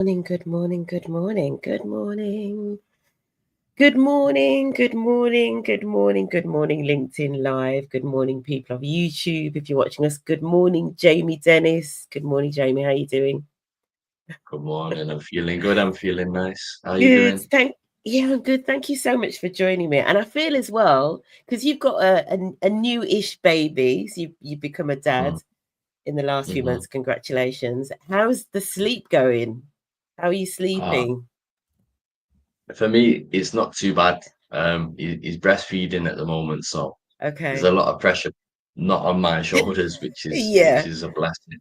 Good morning, good morning, good morning. Good morning, good morning, good morning, good morning, LinkedIn Live. Good morning, people of YouTube. If you're watching us, good morning, Jamie Dennis. Good morning, Jamie. How are you doing? Good morning. I'm feeling good. I'm feeling nice. How you Good. doing? Yeah, I'm good. Thank you so much for joining me. And I feel as well, because you've got a new-ish baby, so you've become a dad in the last few Mm-hmm. months. Congratulations. How's the sleep going? How are you Uh, sleeping? for me, it's not too bad. He's breastfeeding at the moment, so there's a Okay. lot of pressure not on my shoulders, which Yeah. is a blessing.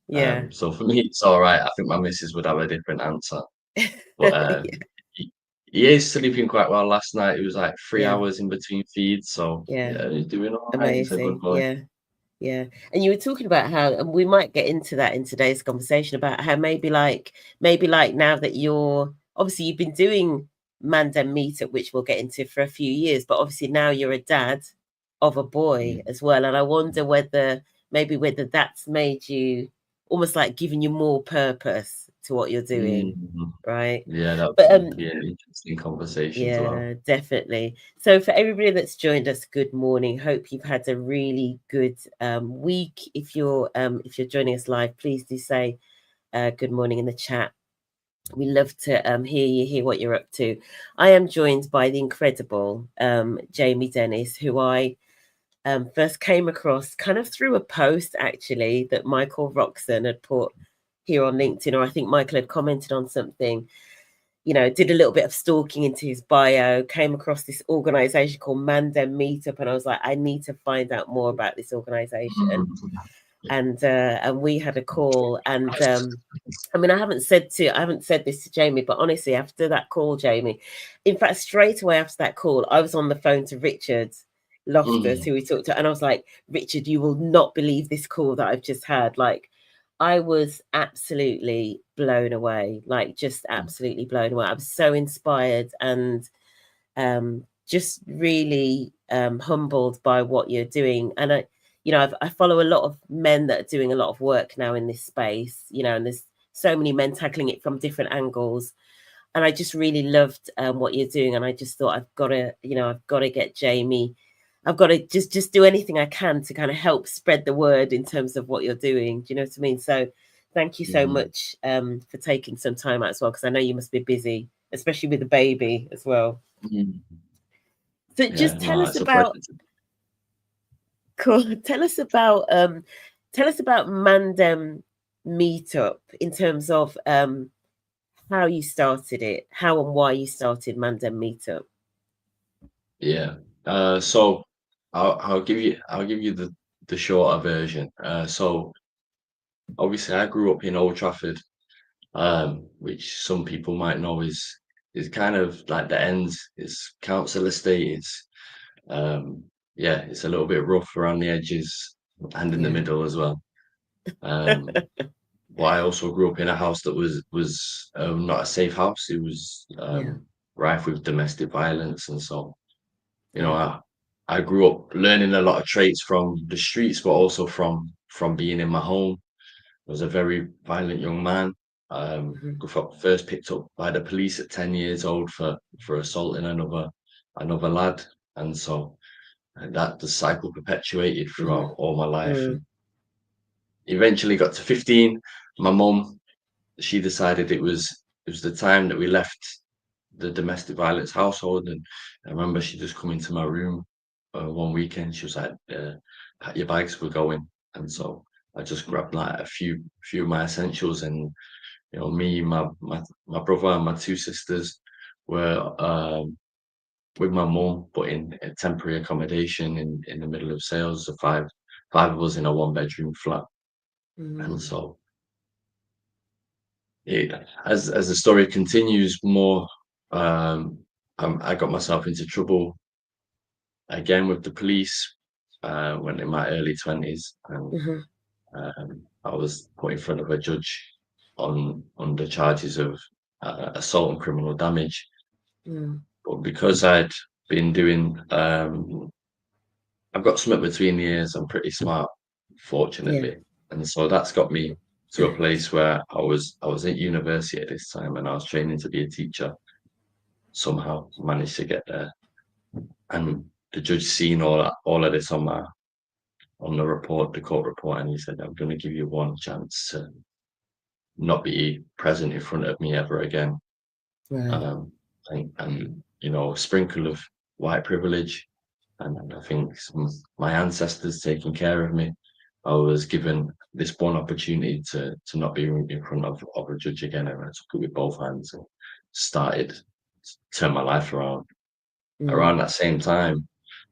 Yeah. So for me, it's all right. I think my missus would have a different answer, but Yeah. he, he is sleeping quite well. Last night it was like three Yeah. hours in between feeds, so Yeah. yeah, he's doing all right. He's a good Amazing. boy. Yeah. Yeah. And you were talking about how, and we might get into that in today's conversation about how maybe like now that you're obviously you've been doing Mandem Meetup, which we'll get into for a few years, but obviously now you're a dad of a boy Mm. as well. And I wonder whether that's made you almost like giving you more purpose to what you're doing, Mhm. right? Yeah, that But would be an interesting conversation to have. Yeah, definitely. So for everybody that's joined us, good morning. Hope you've had a really good week. If you're joining us live, please do say good morning in the chat. We love to hear what you're up to. I am joined by the incredible Jamie Dennis, who I first came across kind of through a post actually that Michael Roxon had put here on LinkedIn, or I think Michael had commented on something, did a little bit of stalking into his bio, came across this organization called Mandem Meetup, and I was like, I need to find out more about this organization. And we had a call, and I mean, I haven't said this to Jamie, but honestly, after that call, Jamie, in fact, straight away after that call, I was on the phone to Richard Loftus, Mm. who we talked to, and I was like, Richard, you will not believe this call that I've just had. Like, I was absolutely blown away, like just absolutely blown away. I was so inspired and just really humbled by what you're doing. And I follow a lot of men that are doing a lot of work now in this space, and there's so many men tackling it from different angles. And I just really loved what you're doing. And I just thought I've got to get Jamie. I've got to just do anything I can to kind of help spread the word in terms of what you're doing. Do you know what I mean? So thank you so Mhm. much for taking some time out as well, because I know you must be busy, especially with the baby as well. Mhm. So Yeah, just tell no, us it's a pleasure. about cool, tell us about Mandem Meetup in terms of how you started it, how and why you started Mandem Meetup. Yeah. So I'll give you the shorter version. So obviously I grew up in Old Trafford, which some people might know is kind of like the ends. It's council estate. It's um, yeah, it's a little bit rough around the edges and in the Yeah. middle as well. Um, but I also grew up in a house that was not a safe house. It was Yeah. rife with domestic violence, and so you know, Yeah. I grew up learning a lot of traits from the streets, but also from being in my home. I was a very violent young man. Mhm. First picked up by the police at 10 years old for assaulting another lad, and so that the cycle perpetuated Mhm. throughout all my life. And Mm. eventually got to 15. My mum, she decided it was the time that we left the domestic violence household. And I remember she just come into my room one weekend. She was like, "Pack your bags, we're going." And so I just grabbed like a few of my essentials, and me, my brother, and my two sisters were with my mum, but in a temporary accommodation in the middle of sales. So five of us in a one-bedroom flat, and Mm. so as the story continues, more um, I got myself into trouble again with the police when in my early 20s, and Mhm. I was put in front of a judge on the charges of assault and criminal damage. Mm. But because I'd been doing, I've got something between the ears. I'm pretty smart, Yeah. fortunately, and so that's got me. to a place where I was at university at this time, and I was training to be a teacher. Somehow managed to get there, and the judge seen all of this on the report, the court report, and he said, "I'm going to give you one chance to not be present in front of me ever again." Right. And a sprinkle of white privilege, and I think my ancestors taking care of me. I was given this one opportunity to not be in front of a judge again, and I took it with both hands and started to turn my life around. Around that same time,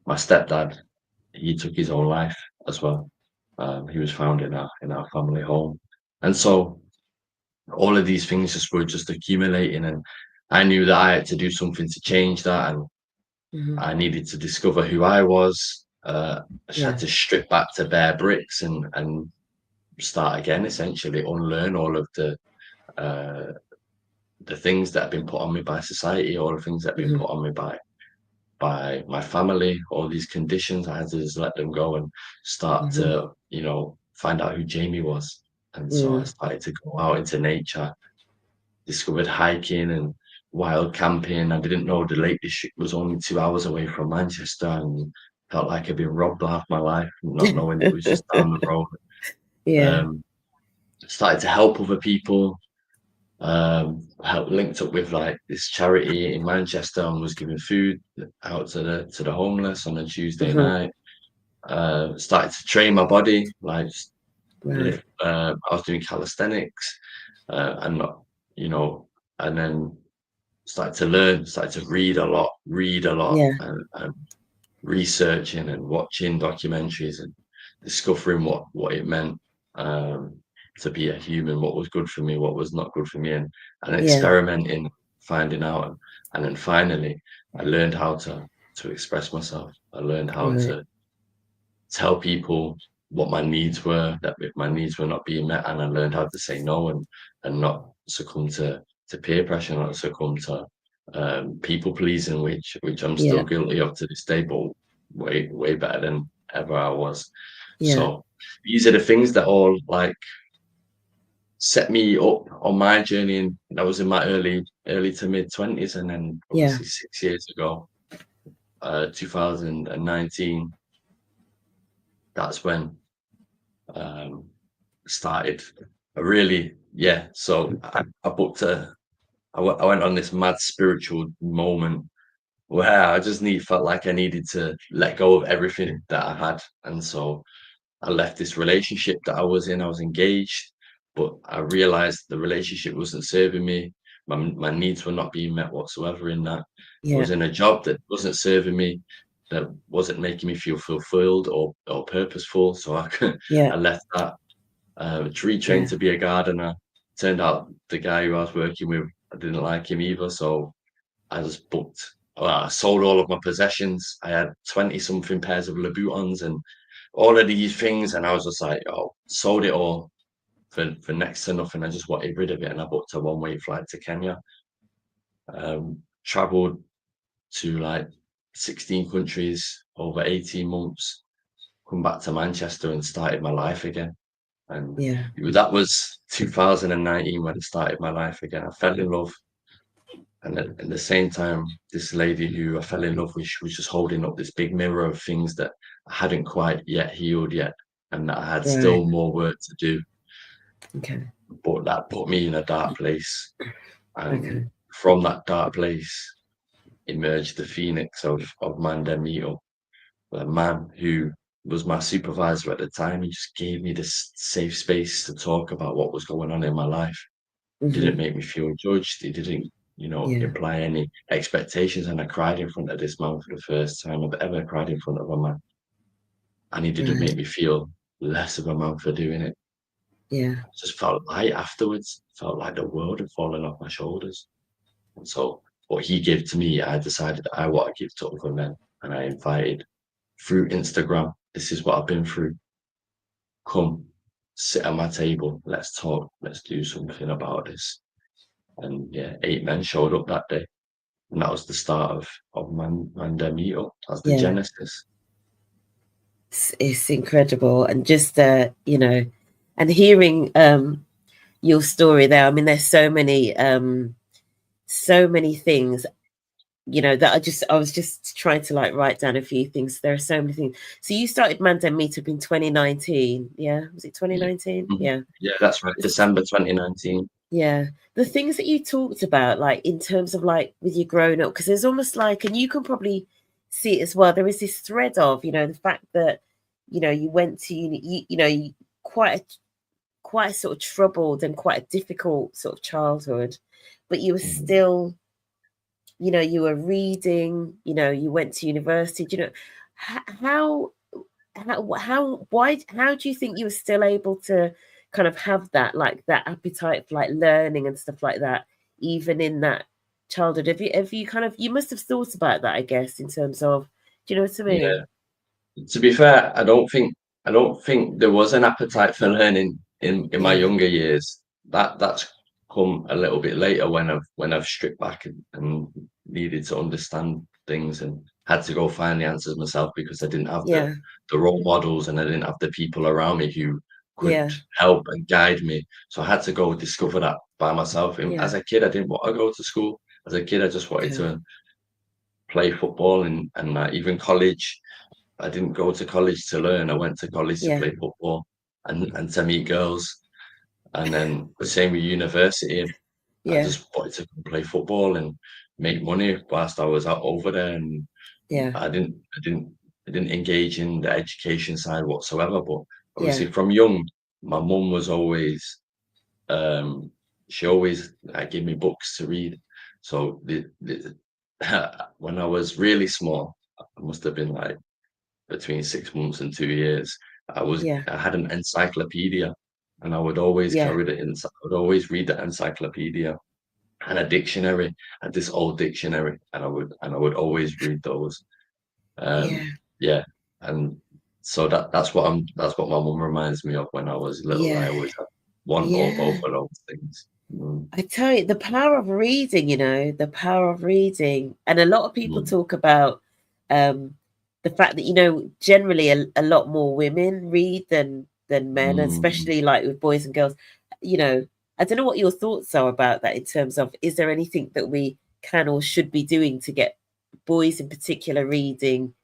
my stepdad, he took his own life as well. He was found in our family home, and so all of these things were just accumulating, and I knew that I had to do something to change that, and I needed to discover who I was. I just had to strip back to bare bricks and start again, essentially unlearn all of the things that have been put on me by society, all the things that have been put on me by my family, all these conditions. I had to just let them go and start to, find out who Jamie was. And so I started to go out into nature, discovered hiking and wild camping. I didn't know the Lake District was only 2 hours away from Manchester, and felt like I'd been robbed half my life, not knowing it was just down the road. Started to help other people. Linked up with like this charity in Manchester and was giving food out to the homeless on a Tuesday night. Started to train my body, like lift. I was doing calisthenics, and not, and then started to read a lot, and researching and watching documentaries and discovering what it meant to be a human, what was good for me, what was not good for me, and experimenting, finding out, and then finally I learned how to express myself. I learned how to tell people what my needs were, that if my needs were not being met, and I learned how to say no and not succumb to peer pressure, not succumb to people pleasing, which I'm still guilty of to this day, but way better than ever I was. So these are the things that all like set me up on my journey, and that was in my early to mid 20s, and then obviously 6 years ago, 2019, that's when started a really so I went on this mad spiritual moment where I just felt like I needed to let go of everything that I had, and so I left this relationship that I was in. I was engaged, but I realized the relationship wasn't serving me. My needs were not being met whatsoever in that. I was in a job that wasn't serving me, that wasn't making me feel fulfilled or purposeful. So I left that. Retrained to be a gardener. Turned out the guy who I was working with, I didn't like him either. So I just I sold all of my possessions. I had 20 something pairs of Louboutins and all of these things. And I was just like, sold it all for next to nothing. I just wanted rid of it. And I booked a one-way flight to Kenya. Traveled to like 16 countries over 18 months, come back to Manchester and started my life again. And that was 2019 when I started my life again. I fell in love. And at the same time, this lady who I fell in love with, she was just holding up this big mirror of things that I hadn't quite yet healed yet, and that I had still more work to do. But that put me in a dark place. And from that dark place emerged the phoenix of Mandem Meetup. A man who was my supervisor at the time. He just gave me this safe space to talk about what was going on in my life. Didn't make me feel judged. He didn't, imply any expectations. And I cried in front of this man for the first time I've ever cried in front of a man. And he didn't make me feel less of a man for doing it. I just felt light afterwards. Felt like the world had fallen off my shoulders. And so what he gave to me, I decided I want to give to other men. And I invited through Instagram, this is what I've been through. Come, sit at my table. Let's talk. Let's do something about this. And 8 men showed up that day. And that was the start of Mandem Meetup. That's the genesis. It's incredible. And just, and hearing your story there. I mean, there's so many things, you know, that I was just trying to like write down a few things. There are so many things. So you started Mandem Meetup in 2019. Yeah. Was it Yeah. 2019? Mhm. Yeah. Yeah, that's right. December 2019. Yeah. The things that you talked about, like in terms of like with your grown up, because there's almost like, and you can probably see it as well, there is this thread of, you know, the fact that, you know, you went to uni, you know, quite a sort of troubled and quite a difficult sort of childhood, but you were Mhm. still, you know, you were reading, you know, you went to university. Do you know how how do you think you were still able to kind of have that, like that appetite for like learning and stuff like that, even in that childhood? Have you kind of, you must have thought about that, I guess, in terms of, do you know what I Yeah. mean? To be fair, I don't think there was an appetite for learning in my Yeah, younger years. That's come a little bit later when I've stripped back and needed to understand things and had to go find the answers myself because I didn't have the yeah, the role models and I didn't have the people around me who could yeah, help and guide me. So I had to go discover that by myself. And yeah. as a kid, I didn't want to go to school. As a kid, I just wanted Okay. to play football and even college. I didn't go to college to learn. I went to college to Yeah, play football and to meet girls. And then the same with university. I yeah, just wanted to play football and make money whilst I was out over there. And yeah, I didn't engage in the education side whatsoever. But yeah, obviously from young, my mum was always um she always gave me books to read. So when I was really small, I must have been like between 6 months and 2 years, yeah, I had an encyclopedia, and I would always yeah, carry I would always read the encyclopedia and a dictionary, and this old dictionary, and I would always read those. yeah, Yeah, and so that's what my mum reminds me of when I was little. I yeah, always had one or both yeah. of those things. Mm, I tell you, the power of reading, you know, the power of reading. And a lot of people mm, talk about um, the fact that, you know, generally a lot more women read than men, mm, especially like with boys and girls. You know, I don't know what your thoughts are about that in terms of, is there anything that we can or should be doing to get boys in particular reading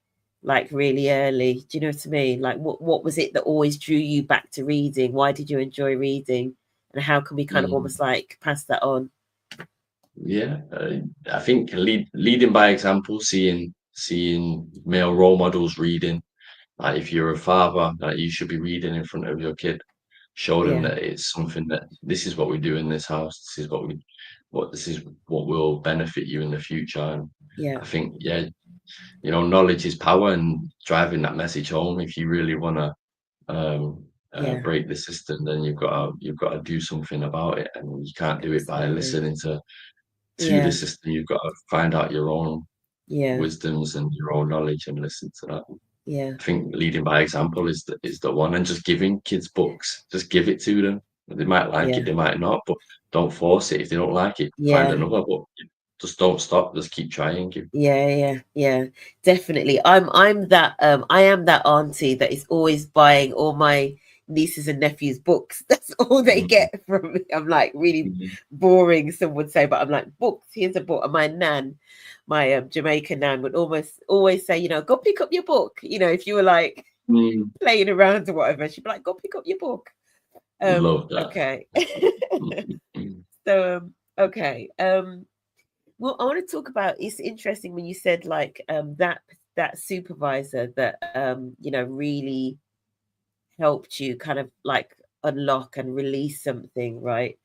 like really early? Do you know what I mean? Like what was it that always drew you back to reading? Why did you enjoy reading? And how can we kind of mm. almost like pass that on? Yeah, I think leading by example, seeing male role models reading. Like if you're a father, like you should be reading in front of your kid. Show them Yeah, that it's something that this is what we do in this house. This is what will benefit you in the future. And yeah, I think, yeah, knowledge is power, and driving that message home. If you really want to yeah, break the system, then you've got to do something about it, and you can't do it by absolutely. listening to the Yeah, system. You've got to find out your own yeah, wisdoms and your own knowledge and listen to that. yeah, I think leading by example is the one, and just giving kids books. Just give it to them. They might like yeah, it, they might not, but don't force it. If they don't like it, find yeah. another book. Just don't stop. Just keep trying. Yeah, yeah, yeah, definitely. I am that auntie that is always buying all my nieces and nephews books. That's all they Mhm, get from me. I'm like really mhm, boring, some would say, but I'm like, books, here's a book. And my nan, my Jamaican nan would almost always say, you know, go pick up your book. You know, if you were like mhm. playing around or whatever, she'd be like, go pick up your book. Love that. Okay. Mhm, So okay. Well, I want to talk about, it's interesting when you said like that supervisor that you know, really helped you kind of like unlock and release something, right?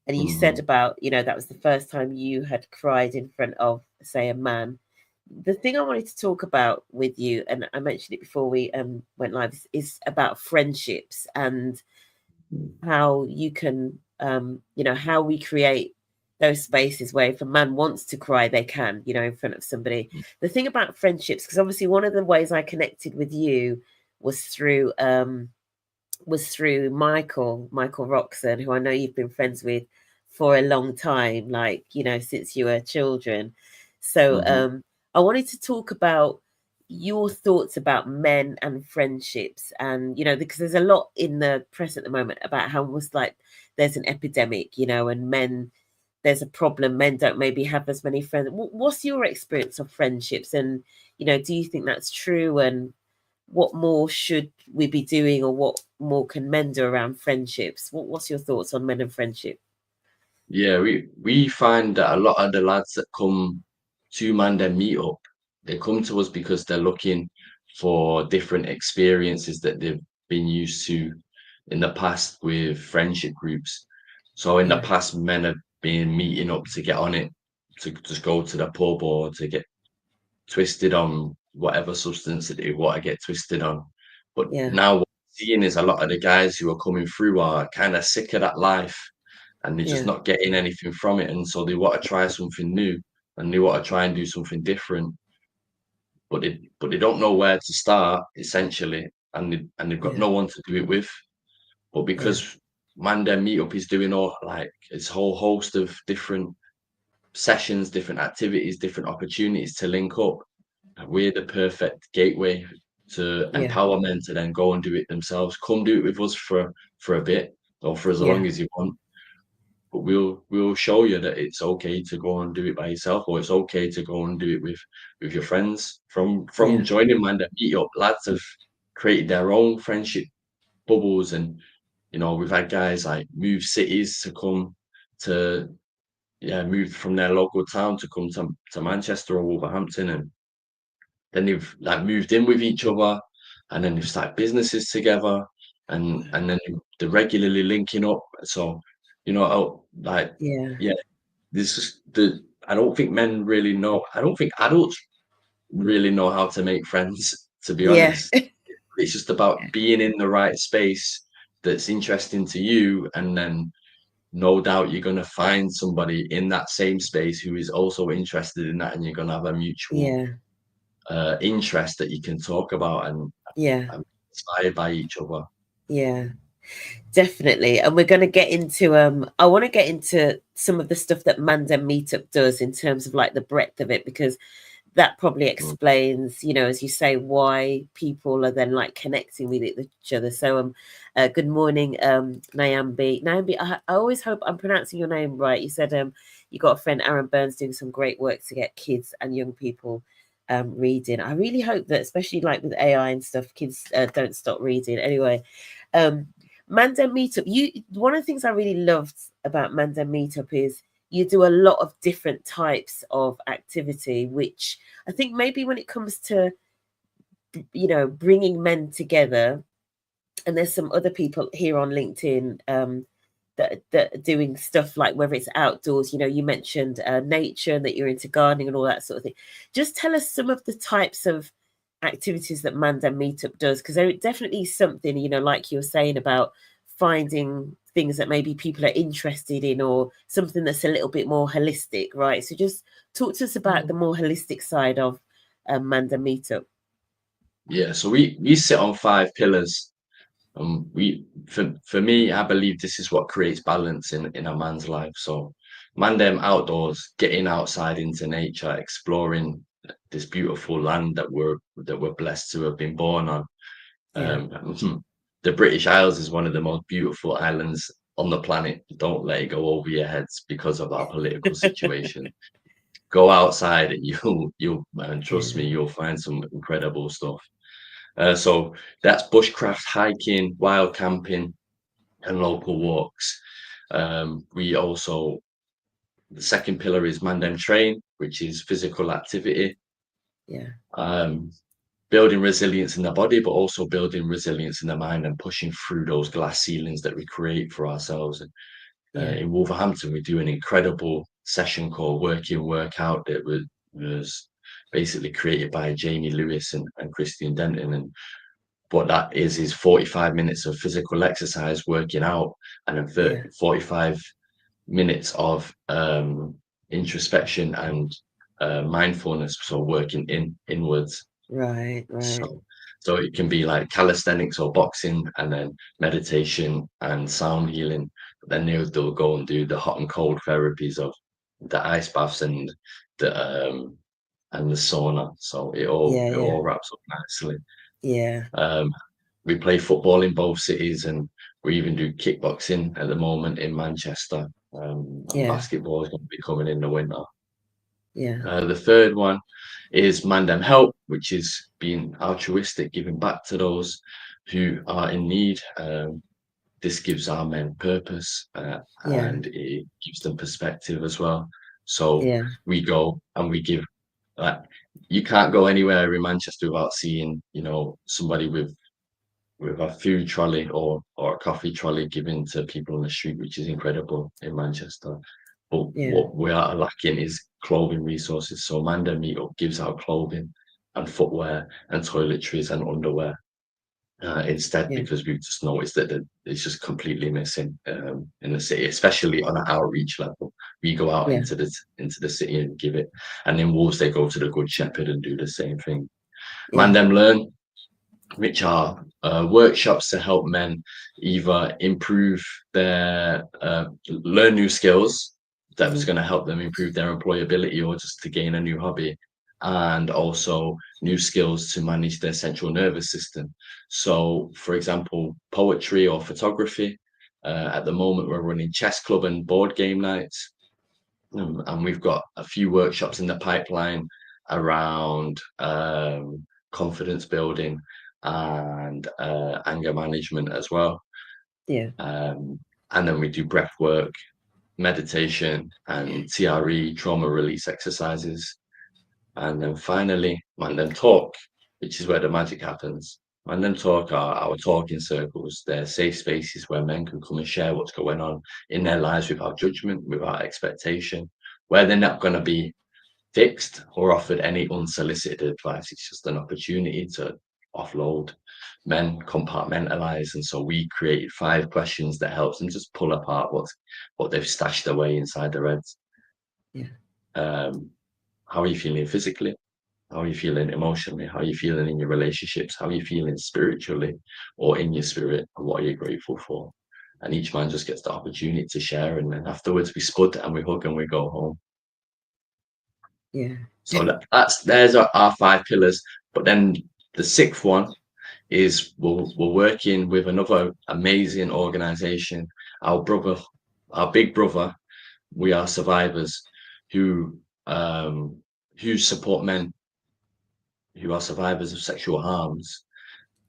And you said mhm, about, you know, that was the first time you had cried in front of, say, a man. The thing I wanted to talk about with you, and I mentioned it before we went live, is about friendships and how you can you know, how we create those spaces where if a man wants to cry they can, you know, in front of somebody. The thing about friendships, because obviously one of the ways I connected with you was through Michael Roxon, who I know you've been friends with for a long time, like, you know, since you were children. So mhm, I wanted to talk about, your thoughts about men and friendships, and because there's a lot in the press at the moment about how almost like there's an epidemic, and men, there's a problem, men don't maybe have as many friends. What's your experience of friendships, and do you think that's true, and what more should we be doing, or what more can men do around friendships? What's your thoughts on men and friendship? Yeah, we find that a lot of the lads that come to Mandem Meetup, they come to us because they're looking for different experiences that they've been used to in the past with friendship groups. So in the Yeah, past, men have been meeting up to get on it, to just go to the pub or to get twisted on whatever substance that they want to get twisted on. But yeah, now what we're seeing is a lot of the guys who are coming through are kind of sick of that life, and they're just yeah, not getting anything from it. And so they want to try something new, and they want to try and do something different, but they don't know where to start essentially, and they've got yeah, no one to do it with. But yeah, because Mandem Meetup is doing all like its whole host of different sessions, different activities, different opportunities to link up, we're the perfect gateway to yeah, empower men to then go and do it themselves. Come do it with us for a bit, or for as yeah, long as you want. But we'll show you that it's okay to go and do it by yourself, or it's okay to go and do it with your friends. From yeah, joining Mandem Meetup, lads have created their own friendship bubbles, and we've had guys like move cities to come to moved from their local town to come to Manchester or Wolverhampton, and then they've like moved in with each other, and then they've started businesses together, and then they're regularly linking up. So, like, yeah, yeah, this is the. I don't think men really know. I don't think adults really know how to make friends. To be yeah, honest, it's just about being in the right space that's interesting to you, and then no doubt you're going to find somebody in that same space who is also interested in that, and you're going to have a mutual yeah, interest that you can talk about, yeah, and inspired by each other. yeah. Definitely. And we're going to get into I want to get into some of the stuff that Mandem Meetup does in terms of like the breadth of it, because that probably Mm. explains, as you say, why people are then like connecting with each other. So good morning, Nyambi. I always hope I'm pronouncing your name right. You said you got a friend, Aaron Burns, doing some great work to get kids and young people reading. I really hope that, especially like with AI and stuff, kids don't stop reading. Anyway, um Mandem Meetup, one of the things I really loved about Mandem Meetup is you do a lot of different types of activity, which I think maybe when it comes to bringing men together, and there's some other people here on LinkedIn that are doing stuff like whether it's outdoors. You mentioned nature and that you're into gardening and all that sort of thing. Just tell us some of the types of activities that Mandem Meetup does, because there definitely is something, like you were saying about finding things that maybe people are interested in, or something that's a little bit more holistic, right? So just talk to us about the more holistic side of Mandem Meetup. Yeah, so we sit on 5 pillars. We for me, I believe this is what creates balance in a man's life. So, Mandem outdoors, getting outside into nature, exploring this beautiful land that we're blessed to have been born on. Yeah. The British Isles is one of the most beautiful islands on the planet. Don't let it go over your heads because of our political situation. Go outside and you'll and trust me, Yeah. you'll find some incredible stuff. So that's bushcraft, hiking, wild camping, and local walks. We also The second pillar is Mandem Train, which is physical activity. Yeah. Um, Building resilience in the body, but also building resilience in the mind and pushing through those glass ceilings that we create for ourselves. Yeah. In Wolverhampton, we do an incredible session called Work In, Work Out that was basically created by Jamie Lewis and Christian Denton. And what that is 45 minutes of physical exercise, working out, and then Yeah. 45 minutes of introspection and mindfulness, so working inwards. Right. Right. So it can be like calisthenics or boxing, and then meditation and sound healing. But then they'll go and do the hot and cold therapies of the ice baths and the and the sauna. So it all wraps up nicely. Yeah. We play football in both cities, and we even do kickboxing at the moment in Manchester. And Yeah. basketball is going to be coming in the winter. Yeah. The third one is Mandem Help, which is being altruistic, giving back to those who are in need. This gives our men purpose, Yeah. and it gives them perspective as well. So Yeah. we go and we give. Like, you can't go anywhere in Manchester without seeing, somebody with a food trolley or a coffee trolley given to people on the street, which is incredible in Manchester. But Yeah. what we are lacking is clothing resources. So Mandem Meetup gives out clothing and footwear and toiletries and underwear instead, Yeah. because we've just noticed that it's just completely missing in the city, especially on an outreach level. We go out Yeah. into the city and give it, and in Wolves they go to the Good Shepherd and do the same thing. Yeah. Mandem Learn, which are workshops to help men either improve learn new skills that's Mhm. going to help them improve their employability or just to gain a new hobby, and also new skills to manage their central nervous system. So, for example, poetry or photography. At the moment, we're running chess club and board game nights. And we've got a few workshops in the pipeline around confidence building and anger management as well. Yeah. And then we do breath work, meditation, and TRE, trauma release exercises. And then finally, Mandem Talk, which is where the magic happens. Mandem Talk are our talking circles. They're safe spaces where men can come and share what's going on in their lives without judgment, without expectation, where they're not going to be fixed or offered any unsolicited advice. It's just an opportunity to offload. Men compartmentalize, and so we created 5 questions that helps them just pull apart what they've stashed away inside their heads. Yeah. Um, how are you feeling physically? How are you feeling emotionally? How are you feeling in your relationships? How are you feeling spiritually or in your spirit? And what are you grateful for? And each man just gets the opportunity to share. And then afterwards we spud and we hug and we go home. Yeah. So there's our 5 pillars. But then the 6th one is we're working with another amazing organization. Our big brother, We Are Survivors, who support men who are survivors of sexual harms.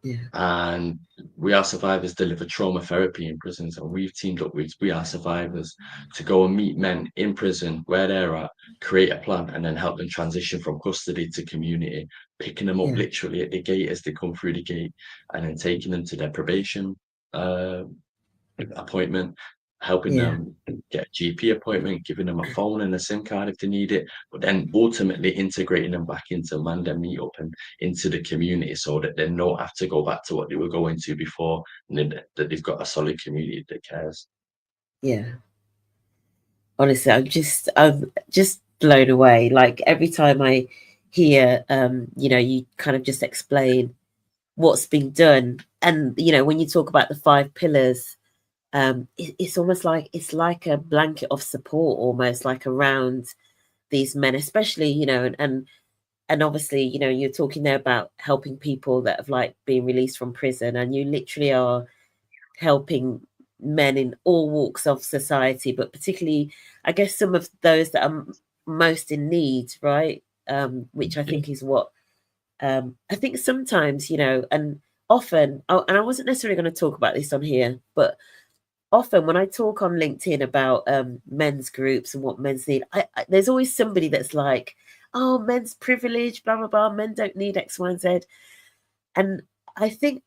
Yeah. And We Are Survivors deliver trauma therapy in prisons, and we've teamed up with We Are Survivors to go and meet men in prison where they're at, create a plan, and then help them transition from custody to community, picking them up Yeah. literally at the gate as they come through the gate, and then taking them to their probation appointment, helping Yeah. them get a GP appointment, giving them a phone and a SIM card if they need it, but then ultimately integrating them back into Mandem Meetup and into the community so that they don't have to go back to what they were going to before, and that they've got a solid community that cares. Yeah. Honestly, I'm just blown away. Like every time I hear, you kind of just explain what's been done, and when you talk about the 5 pillars, it's almost like it's like a blanket of support, almost like around these men, especially, and obviously, you're talking there about helping people that have like been released from prison, and you literally are helping men in all walks of society, but particularly, I guess, some of those that are most in need, right? Which I Yeah, think is what I think sometimes, and often, and I wasn't necessarily going to talk about this on here, but often when I talk on LinkedIn about men's groups and what men's need, there's always somebody that's like, oh, men's privilege, blah, blah, blah, men don't need X, Y, and Z. And I think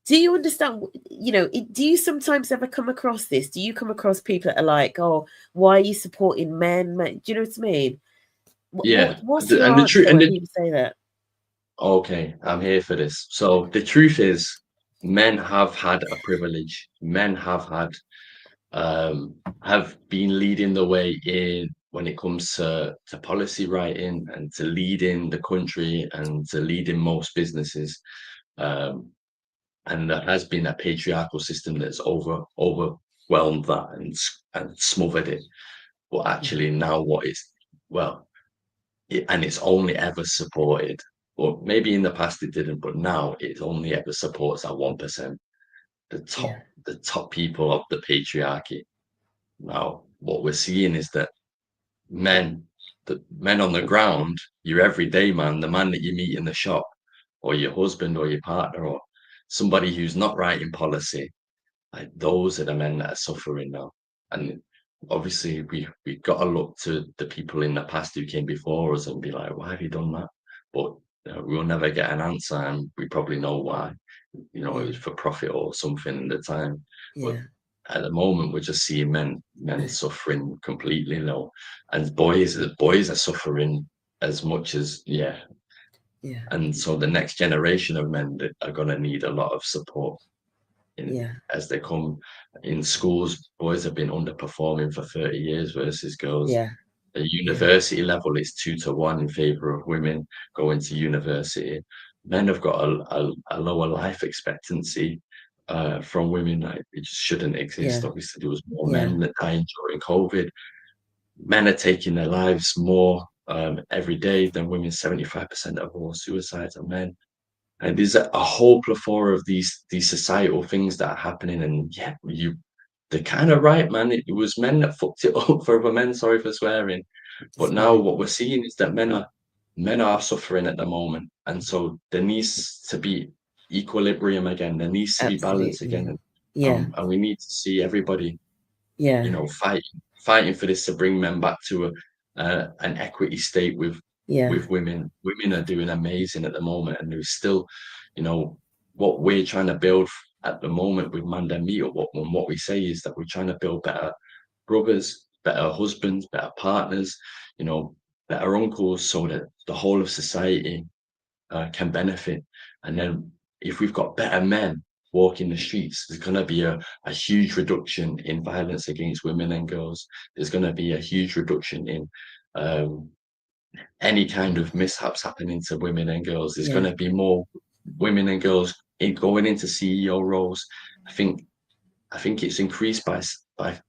do you understand? Do you sometimes ever come across this? Do you come across people that are like, "Oh, why are you supporting men?" Do you know what I mean? yeah. What's your And the truth, answer when people say that? okay, I'm here for this. So the truth is, men have had a privilege. Men have been leading the way in when it comes to policy writing and to leading the country and to leading most businesses. Um, and there has been a patriarchal system that's overwhelmed that and smothered it. But Mhm. actually now well, and it's only ever supported. Well, maybe in the past it didn't, but now it only ever supports that 1%, the top people of the patriarchy. Now, what we're seeing is that the men on the ground, your everyday man, the man that you meet in the shop, or your husband or your partner, or somebody who's not writing policy, like those are the men that are suffering now. And obviously we've got to look to the people in the past who came before us and be like, why have you done that? But we'll never get an answer, and we probably know why. It was for profit or something at the time. But at the moment, we're just seeing men suffering completely, and boys are suffering as much as And so the next generation of men that are going to need a lot of support as they come in schools. Boys have been underperforming for 30 years versus girls. At university level, it's 2-1 in favor of women going to university. Men have got a lower life expectancy from women. Like, it just shouldn't exist. Obviously, there was more men that died during COVID. Men are taking their lives more every day than women. 75% of all suicides are men. And there's a whole plethora of these societal things that are happening. And they're kind of right, man. It was men that fucked it up for other men. Sorry for swearing. But now what we're seeing is that men are suffering at the moment. And so there needs to be equilibrium again. There needs to be balance again. And we need to see everybody, fighting for this to bring men back to an equity state with women. Women are doing amazing at the moment, and there's still, what we're trying to build at the moment with Mandem Meetup. What we say is that we're trying to build better brothers, better husbands, better partners, better uncles, so that the whole of society can benefit. And then if we've got better men walking the streets, there's going to be a huge reduction in violence against women and girls. There's going to be a huge reduction in any kind of mishaps happening to women and girls. There's going to be more women and girls going into CEO roles. I think it's increased by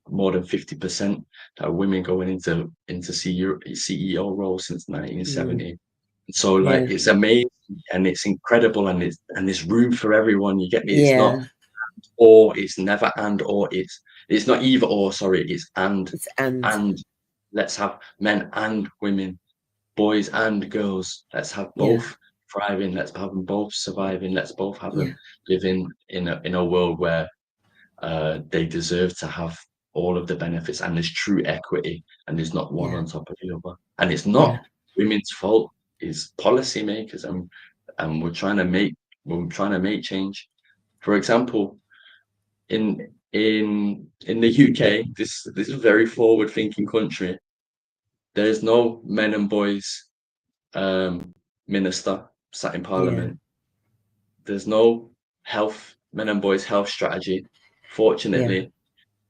more than 50% that women going into CEO roles since 1970. So it's amazing, and it's incredible, and there's room for everyone. You get me? It's not or, it's never and, or, it's not either or, sorry, it's and. Let's have men and women, boys and girls. Let's have both thriving. Let's have them both surviving. Let's both have them living in a world where they deserve to have all of the benefits, and there's true equity, and there's not one on top of the other. And it's not women's fault. It's policymakers, and we're trying to make change. For example, in the UK, this is a very forward-thinking country. There's no men and boys minister sat in Parliament. There's no men and boys health strategy. Fortunately,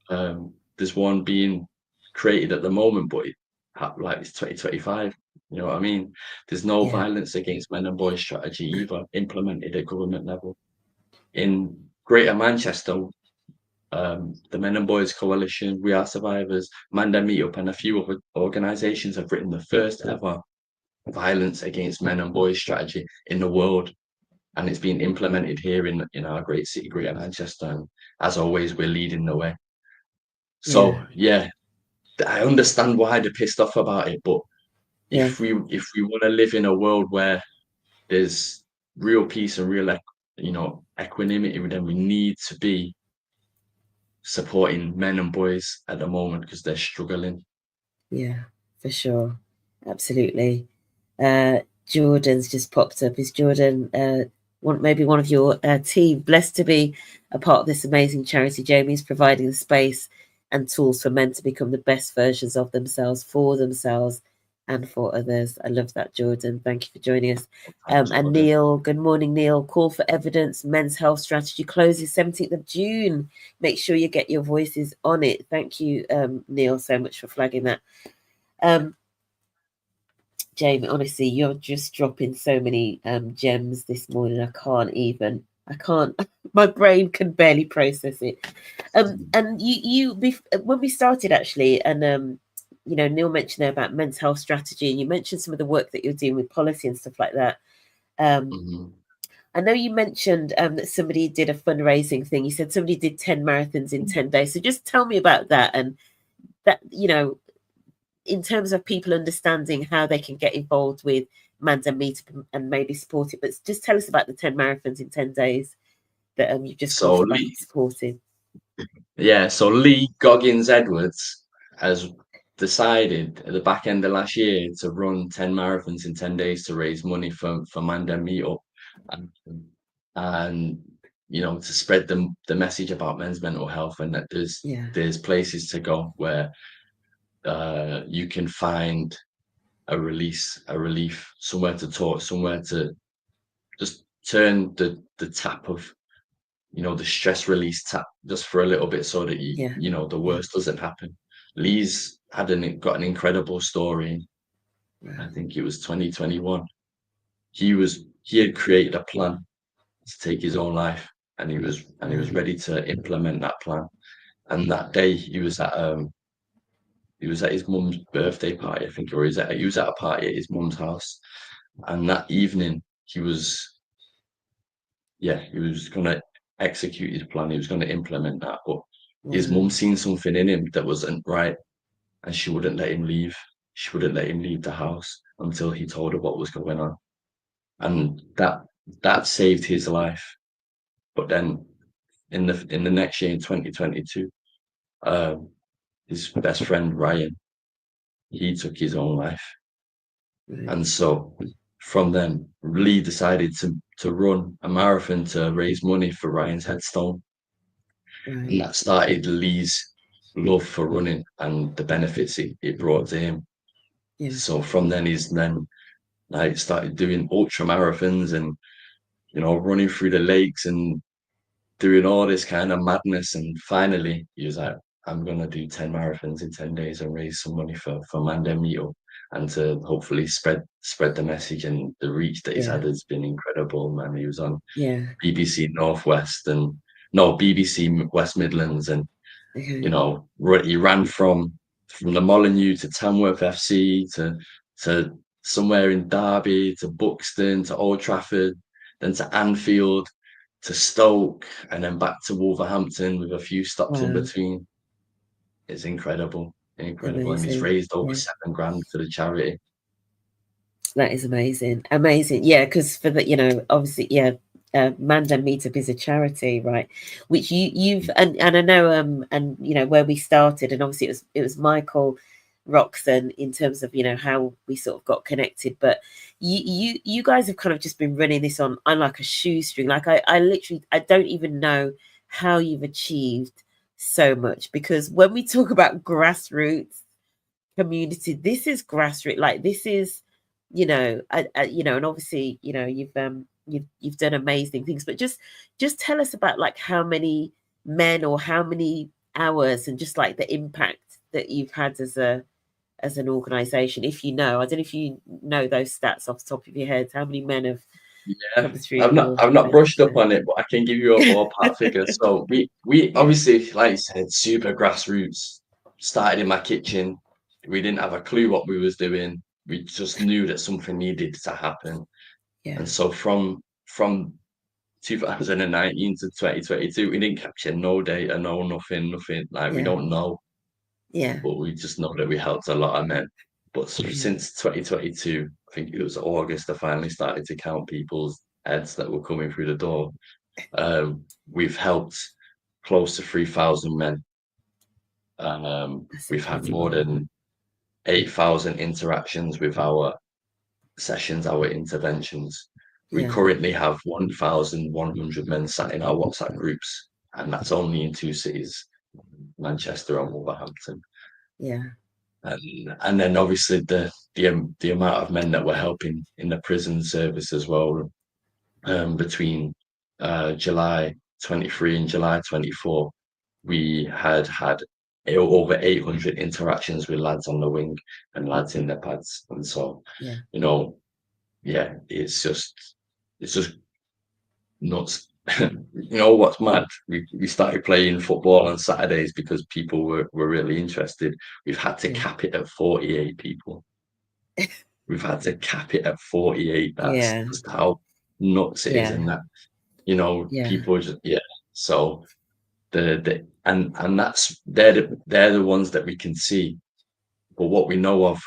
there's one being created at the moment, but it's 2025. You know what I mean? There's no violence against men and boys strategy either implemented at government level. In Greater Manchester, the Men and Boys Coalition, We Are Survivors, Mandem Meetup, and a few other organisations have written the first ever violence against men and boys strategy in the world, and it's been implemented here in our great city, Greater Manchester. And as always, we're leading the way. So I understand why they're pissed off about it, but if we want to live in a world where there's real peace and real equanimity, then we need to be supporting men and boys at the moment, because they're struggling. Yeah, for sure. Absolutely. Jordan's just popped up. Is Jordan maybe one of your team? Blessed to be a part of this amazing charity. Jamie's providing the space and tools for men to become the best versions of themselves, for themselves and for others. I love that, Jordan. Thank you for joining us. And Neil, good morning, Neil. Call for evidence, men's health strategy closes 17th of June. Make sure you get your voices on it. Thank you, Neil, so much for flagging that. Jamie, honestly, you're just dropping so many gems this morning. I can't, my brain can barely process it. And you when we started actually, and you know, Neil mentioned there about mental health strategy, and you mentioned some of the work that you're doing with policy and stuff like that. Mhm. I know you mentioned that somebody did a fundraising thing. You said somebody did 10 marathons in 10 days. So just tell me about that, and that, you know, in terms of people understanding how they can get involved with Mandem Meetup and maybe support it. But just tell us about the 10 marathons in 10 days that you've just come So off the back of supporting. So Lee Goggins Edwards has decided at the back end of last year to run 10 marathons in 10 days to raise money for Mandem Meetup, and, and you know, to spread the message about men's mental health, and that Yeah, there's places to go where you can find a relief, somewhere to talk, somewhere to just turn the tap of, you know, the stress release tap just for a little bit, so that yeah, you know, the yeah. worst doesn't happen. Lee's got an incredible story. I Wow, think it was 2021. He had created a plan to take his own life, and he was wow, ready to implement that plan. And that day he was at his mum's birthday party, I think, or he was at a party at his mum's house. And that evening he was going to execute his plan. He was going to implement that, but his wow, mum seen something in him that wasn't right, and she wouldn't let him leave. She wouldn't let him leave the house until he told her what was going on, and that saved his life. But then in the next year, in 2022, um, his best friend Ryan, he took his own life, right, and so from then Lee decided to run a marathon to raise money for Ryan's headstone. And right. that started Lee's love for running and the benefits it brought to him. Yeah, So from then he's then like started doing ultra marathons, and you know, running through the lakes and doing all this kind of madness. And finally he was like, I'm gonna do 10 marathons in 10 days and raise some money for Mandem Meetup, and to hopefully spread the message. And the reach that he's yeah, had has been incredible, man. He was on yeah. BBC Northwest and no BBC West Midlands, and you Okay. know, he ran from the Molyneux to Tamworth FC to somewhere in Derby to Buxton to Old Trafford, then to Anfield to Stoke, and then back to Wolverhampton with a few stops in Wow, between. It's incredible, incredible, and he's amazing. raised over Yeah. 7 grand for the charity. That is amazing. Amazing. Yeah, because for the, you know, obviously, yeah, Mandem Meetup is a charity, right? Which you've and I know and you know where we started, and obviously it was Michael Roxon in terms of, you know, how we sort of got connected. But you guys have kind of just been running this on like a shoestring. Like I literally I don't even know how you've achieved so much, because when we talk about grassroots community, this is grassroots, like this is, you know, you know, and obviously, you know, you've done amazing things, but just tell us about like how many men or how many hours, and just like the impact that you've had as an organization, if you know. I don't know if you know those stats off the top of your head, how many men have Yeah, come through your I've not brushed up so. on it, but I can give you a ballpark figure. So we Yeah, obviously, like you said, super grassroots. Started in my kitchen. We didn't have a clue what we was doing. We just knew that something needed to happen. yeah, And so from 2019 to 2022, we didn't capture no data, no nothing. Like, we yeah, don't know, yeah, but we just know that we helped a lot of men. But yeah, since 2022, I think it was August, I finally started to count people's heads that were coming through the door. We've helped close to 3,000 men. that's We've had more incredible. than 8,000 interactions with our sessions, our interventions. We Yeah, currently have 1,100 men sat in our WhatsApp groups, and that's only in 2 cities, Manchester and Wolverhampton. yeah, And then obviously the amount of men that we're helping in the prison service as well. Between July 23 and July 24, we had over 800 interactions with lads on the wing and lads in their pads. And so, yeah. you know, yeah, it's just nuts. You know what's mad? We started playing football on Saturdays because people were really interested. We've had to Yeah. cap it at 48 people. We've had to cap it at 48. That's Yeah. just how nuts it is, Yeah. and that, you know, Yeah. people just, yeah. So and that's they're the ones that we can see. But what we know of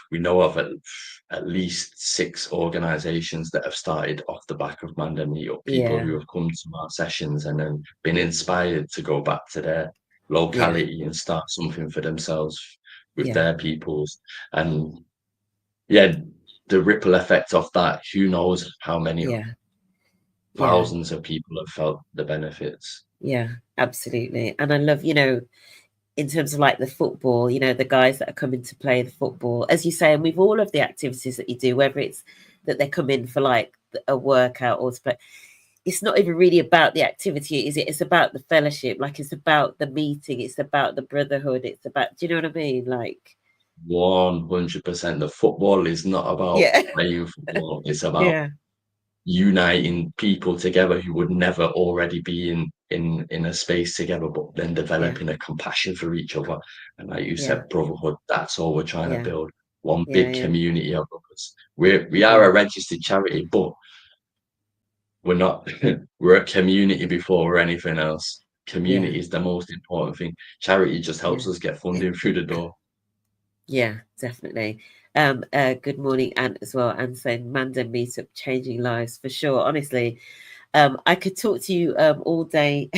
at least 6 organizations that have started off the back of Mandem Meetup, people Yeah. who have come to our sessions and then been inspired to go back to their Yeah. locality and start something for themselves with Yeah. their peoples. And yeah, the ripple effect of that, who knows how many Yeah. Yeah. thousands of people have felt the benefits. Yeah. Absolutely. And I love, in terms of like the football, the guys that are coming to play the football, as you say, and with all of the activities that you do, whether it's that they come in for like a workout or to play, it's not even really about the activity, is it? It's about the fellowship, like it's about the meeting, it's about the brotherhood, it's about, do you know what I mean? Like, 100%. The football is not about yeah, playing football. It's about yeah, uniting people together who would never already be in a space together, but then yeah, developing a compassion for each other. And like you yeah, said, brotherhood, that's all we're trying to yeah, build. One yeah, big yeah, community of brothers. We are yeah, a registered charity, but we're not we're a community before we're anything else. yeah, Community is the most important thing. Charity just helps yeah. us get funding through the door. Yeah, definitely. Good morning, Ant, as well. And saying Mandem Meetup changing lives for sure. Honestly, I could talk to you all day,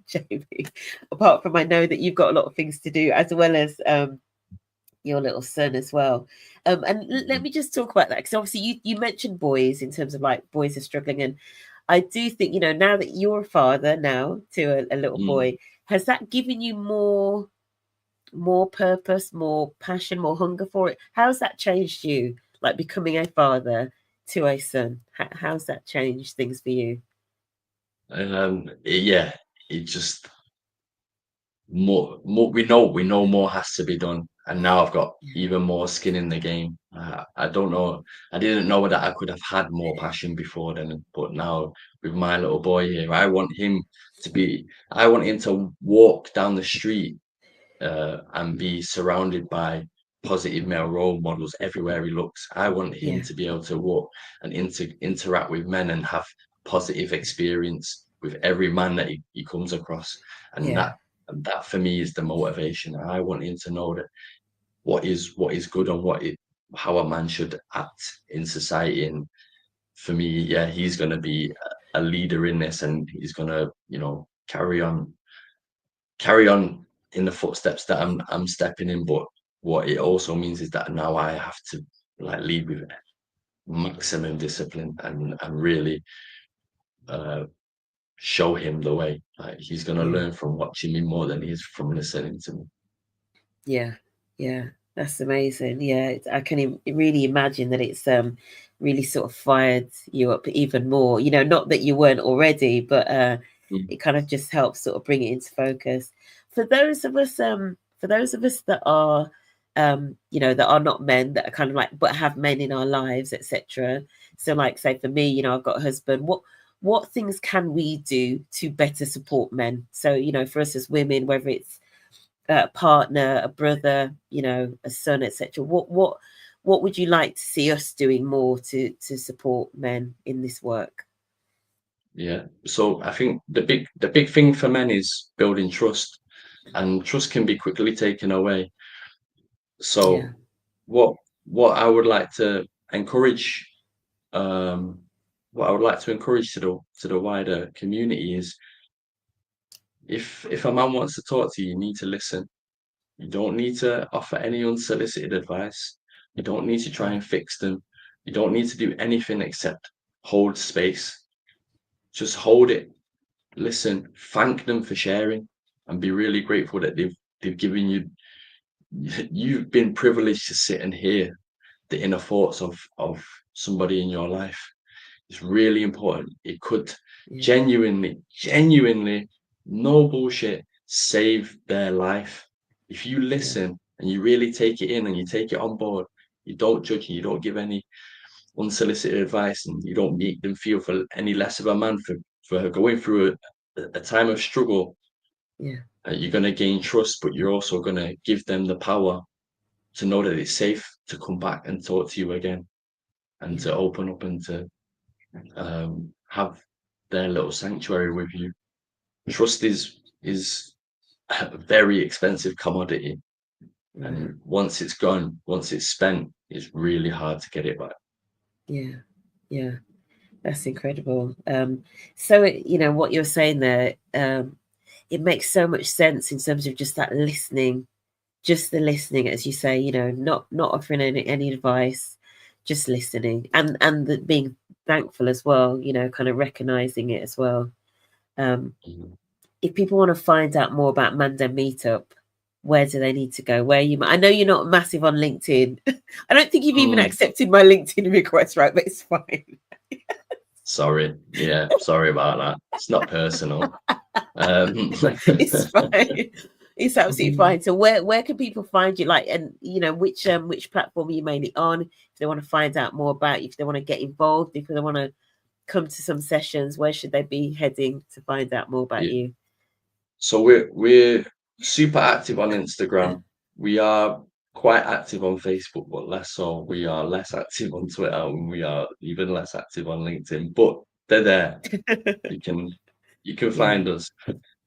Jamie. Apart from I know that you've got a lot of things to do, as well as your little son as well. And let Mhm. me just talk about that because obviously you mentioned boys in terms of like boys are struggling, and I do think now that you're a father now to a little Mm. boy, has that given you more purpose, more passion, more hunger for it? How's that changed you? Like becoming a father to a son, how's that changed things for you? Yeah, it just more we know more has to be done, and now I've got even more skin in the game. I don't know, I didn't know that I could have had more passion before then, but now with my little boy here, I want him to walk down the street and be surrounded by positive male role models everywhere he looks. I want him Yeah, to be able to walk and interact with men and have positive experience with every man that he comes across. And yeah, that for me is the motivation. I want him to know that what is good and how a man should act in society. And for me, yeah, he's going to be a leader in this, and he's going to, carry on in the footsteps that I'm stepping in. But what it also means is that now I have to like lead with maximum discipline and really uh, show him the way. Like he's gonna yeah. learn from watching me more than he is from listening to me. Yeah, yeah, that's amazing. Yeah, I can really imagine that it's really sort of fired you up even more. Not that you weren't already, but Mm. it kind of just helps sort of bring it into focus. For those of us that are that are not men, that are kind of like but have men in our lives, etc. So like say for me, I've got a husband. What things can we do to better support men? So, for us as women, whether it's a partner, a brother, a son, etc. What would you like to see us doing more to support men in this work? Yeah. So I think the big thing for men is building trust, and trust can be quickly taken away. Yeah, So what I would like to encourage, um, what I would like to encourage to the wider community is, if a man wants to talk to you, you need to listen. You don't need to offer any unsolicited advice. You don't need to try yeah, and fix them. You don't need to do anything except hold space. Just hold it, listen, thank them for sharing, and be really grateful that they've given you. You've been privileged to sit and hear the inner thoughts of somebody in your life. It's really important. It could yeah, genuinely, no bullshit, save their life. If you yeah, listen and you really take it in and you take it on board, you don't judge and you don't give any unsolicited advice, and you don't make them feel for any less of a man for going through a time of struggle, Yeah. you're going to gain trust, but you're also going to give them the power to know that it's safe to come back and talk to you again, and to open up and to have their little sanctuary with you. Trust is a very expensive commodity, and once it's gone, once it's spent, it's really hard to get it back. Yeah, that's incredible. So what you're saying there, it makes so much sense in terms of just that listening, just the listening, as you say, not offering any advice, just listening, and being thankful as well, kind of recognizing it as well. If people want to find out more about Mandem Meetup, where do they need to go? I know you're not massive on LinkedIn. I don't think you've even accepted my LinkedIn request, right? But it's fine. Sorry. Yeah, sorry about that. It's not personal. It's fine. It's absolutely fine. So where can people find you? Like, and which platform are you mainly on? If they want to find out more about you, if they want to get involved, if they want to come to some sessions, where should they be heading to find out more about you? So we're super active on Instagram. We are quite active on Facebook, but less so. We are less active on Twitter, and we are even less active on LinkedIn. But they're there. You can find us.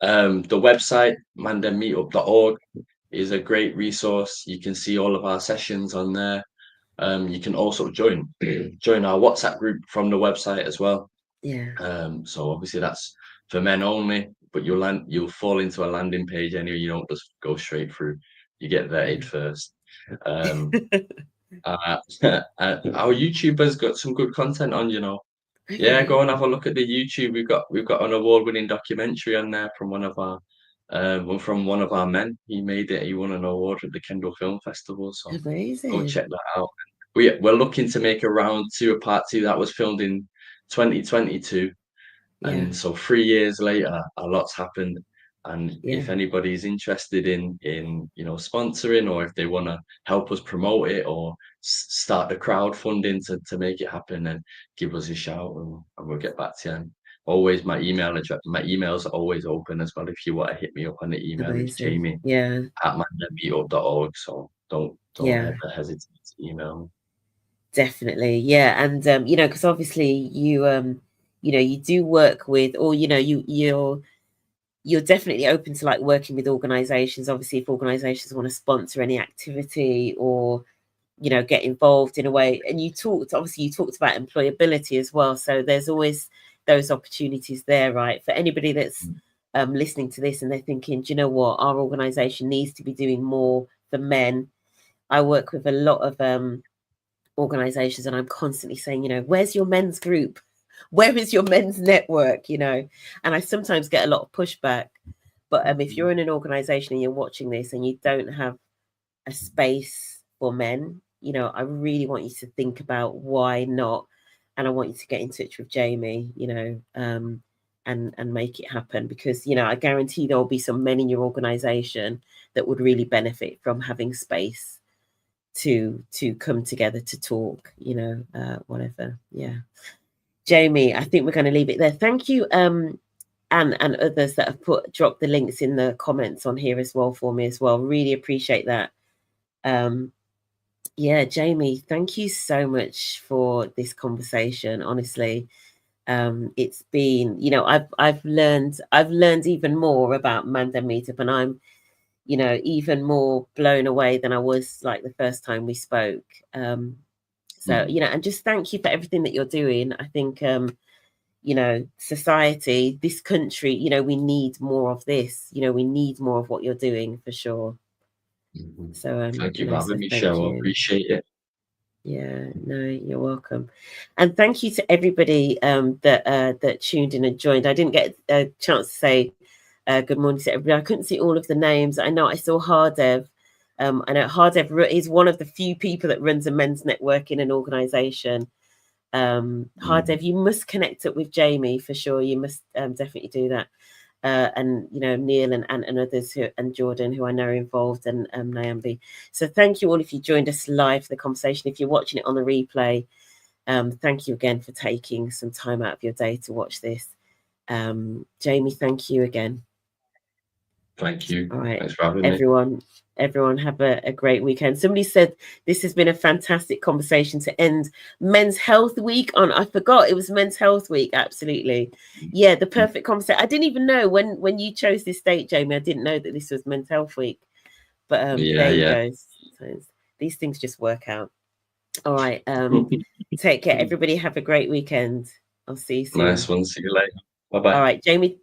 The website mandemmeetup.org is a great resource. You can see all of our sessions on there. You can also join our WhatsApp group from the website as well. So obviously that's for men only, but you'll fall into a landing page anyway. You don't just go straight through. You get vetted first. Our YouTube has got some good content on, Yeah, go and have a look at the YouTube. We've got an award-winning documentary on there from one of our men. He made it. He won an award at the Kendal Film Festival. So Amazing. go check that out. We're looking to make a round 2, a part 2 that was filmed in 2022. And so 3 years later, a lot's happened. And if anybody's interested in sponsoring, or if they want to help us promote it, or start the crowdfunding to make it happen, then give us a shout, and we'll get back to you. And always my emails are always open as well. If you want to hit me up on the email, it's jamie@mandemmeetup.org. So don't ever hesitate to email me. Definitely. Yeah. And because obviously you you do work with, or you're definitely open to like working with organizations. Obviously, if organizations want to sponsor any activity, or get involved in a way. And you talked about employability as well, so there's always those opportunities there, right? For anybody that's listening to this and they're thinking, do you know what, our organization needs to be doing more for men. I work with a lot of organizations, and I'm constantly saying, where's your men's group? Where is your men's network? And I sometimes get a lot of pushback. But if you're in an organization and you're watching this and you don't have a space for men, I really want you to think about why not. And I want you to get in touch with Jamie, and make it happen, because I guarantee there will be some men in your organization that would really benefit from having space to come together to talk, whatever. Jamie, I think we're going to leave it there. Thank you, and others that have dropped the links in the comments on here as well for me as well. Really appreciate that. Jamie, thank you so much for this conversation. Honestly, it's been, I've learned even more about Mandem Meetup, and I'm, even more blown away than I was like the first time we spoke. And just thank you for everything that you're doing. I think, society, this country, we need more of this. We need more of what you're doing, for sure. So thank you for having me, Cheryl. I appreciate it. Yeah, no, you're welcome. And thank you to everybody that tuned in and joined. I didn't get a chance to say good morning to everybody. I couldn't see all of the names. I know I saw Hardev. I know Hardev is one of the few people that runs a men's network in an organization. Hardev, you must connect up with Jamie for sure. You must definitely do that. And Neil and others and Jordan, who I know are involved, and Nyambi. So thank you all if you joined us live for the conversation. If you're watching it on the replay, thank you again for taking some time out of your day to watch this. Jamie, thank you again. Thank you. All right, Thanks for having me. Everyone have a great weekend. Somebody said this has been a fantastic conversation to end Men's Health Week on. I forgot it was Men's Health Week. Absolutely. Yeah, the perfect conversation. I didn't even know when you chose this date, Jamie. I didn't know that this was Men's Health Week. But there you go. So these things just work out. All right. Take care. Everybody have a great weekend. I'll see you soon. Nice one. See you later. Bye-bye. All right, Jamie.